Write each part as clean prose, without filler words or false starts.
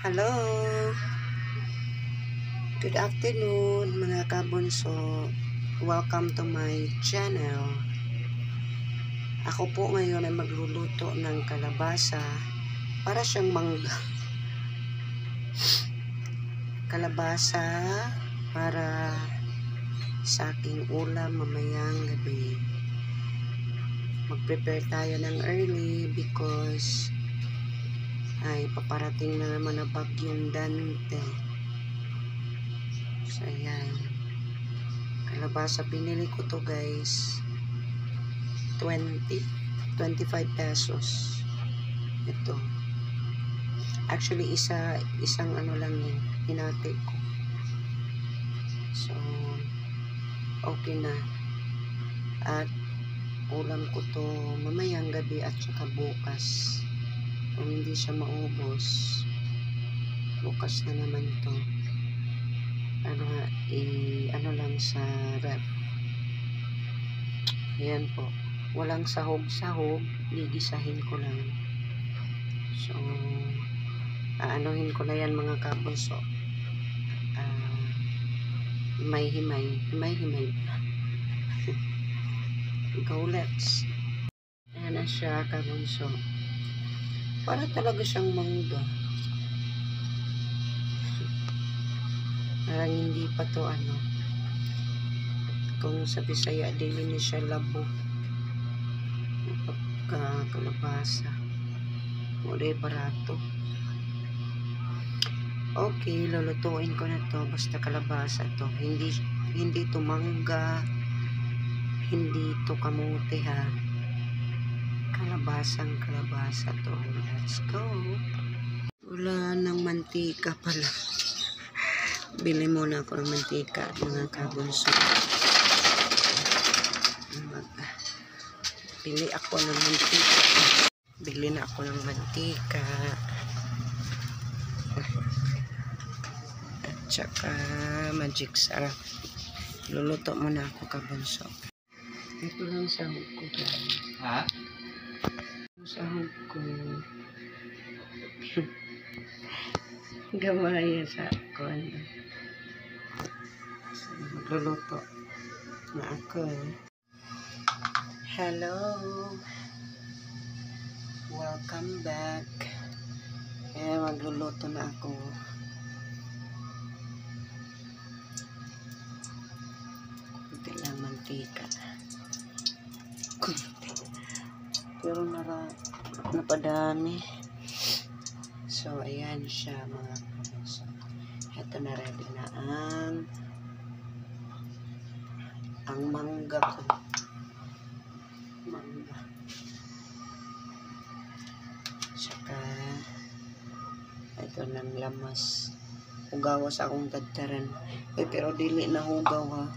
Hello! Good afternoon mga kabunso. Welcome to my channel. Ako po ngayon ay magluluto ng kalabasa para siyang mangga. Kalabasa para sa aking ulam mamayang gabi. Mag-prepare tayo ng early because ay paparating na naman na bagyong Dante. So ayan, kalabasa, pinili ko to guys, 25 pesos. Ito actually isang ano lang yun, hinati ko. So okay na, at ulam ko to mamayang gabi at saka bukas. Kung hindi siya maubos, bukas na naman to. Ano lang sa ref. Ayan po, walang sahog-sahog, gigisahin ko lang. So aanuhin ko na yan mga kabunso. Himay-himay go, let's. Ayan na siya kabunso, para talaga siyang mangga. Parang hindi pa to ano, kung sa Bisaya dili ni siya labo pagka kalabasa, muli barato. Okay, lulutuin ko na to. Basta kalabasa to, hindi to mangga, hindi to kamote ha, kalabasang kalabasa to. Let's go. Wala ng mantika pala. Bili muna ako ng mantika mga kabunso. Bili ako ng mantika. Bili na ako ng mantika. At saka magic sarap. Luluto muna ako kabunso. Ito lang sahog ko guys. Ha? Sahog ko. Gamaya sa ako. So, magluluto na ako. Hello, welcome back. Magluluto na ako. Kunti lang mantika, kunti, pero napadami. So ayan siya mga kabunso. Ito na, ready na ang mangga ko. Mangga. Saka ito ng lamas. Hugawas akong tadtaran. Pero dili na hugaw ha.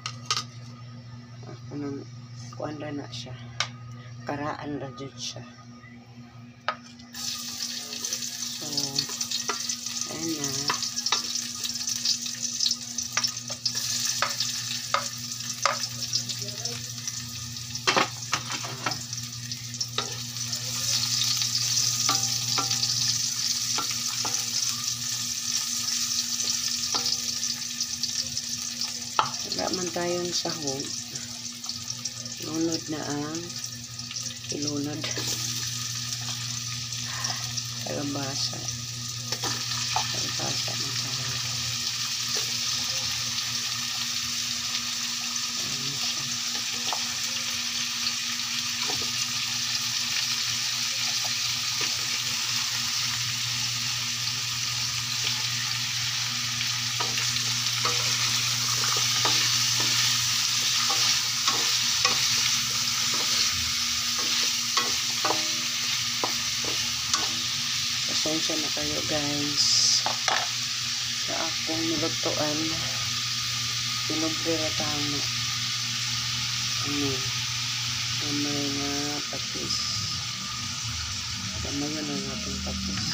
Ako nang kuanda na siya. Karaan na dyan siya. So ayan na. Wala man tayong sahog, lunod na ang ilunod. Kalabasa na tayo. Pasensya na kayo guys sa akong nilutuan. Pinobrera tama. Gamay na patis. Gamay yun ang ating patis.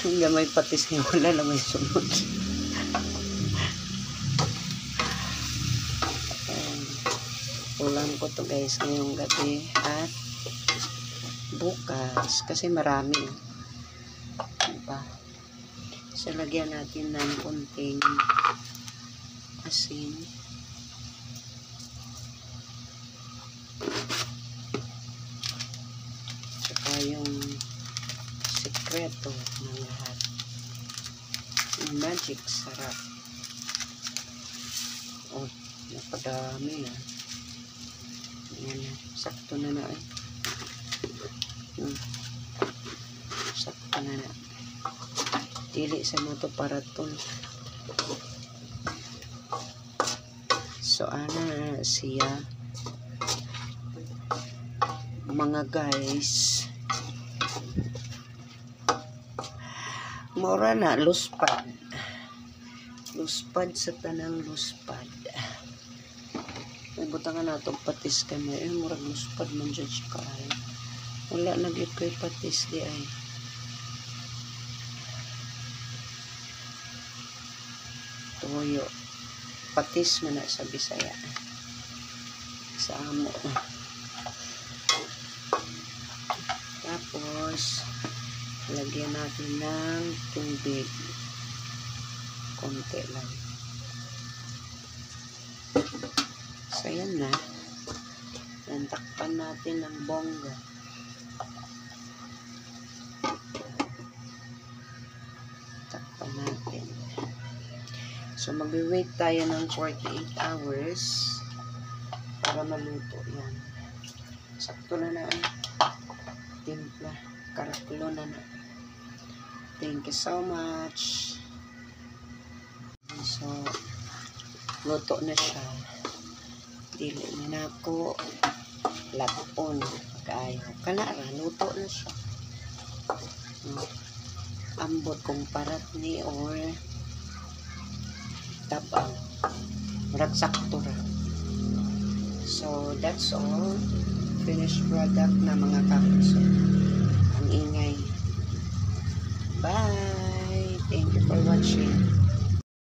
Gamay patis nga wala na may sunod. Ulam ko to guys ngayong gabi at bukas kasi marami. pa. So, lagyan natin ng konting asin. Tsaka yung sekreto ng lahat. Yung magic sarap. Oh, napadami ah. Ayan na. Sakto na na eh. Sakto na na. Dili sa mo to para ton. So, ana siya. Mga guys. Mura na, luspad. Luspad sa tanang luspad. May butangan na itong patis kami. Murag luspad man dyan siya kaay. Wala nag-ip ko'y patis di ay. Tuyo. Patis man na sa Bisaya. Sa amo. Tapos, lagyan natin ng tubig. Konti lang. So, yan na. Nantakpan natin ng bongga. Takpan natin. So, mag-wait tayo ng 48 hours para maluto yan. Sakto na na ang timpla. Karakulo na na. Thank you so much. So, luto na siya. Dili na ako laton. Pag-ayaw. Kanara, luto na siya. Ambot kong parat ni or tabang. Ragsakto ra. So, that's all. Finished product na mga kapuso. Ang ingay. Bye! Thank you for watching.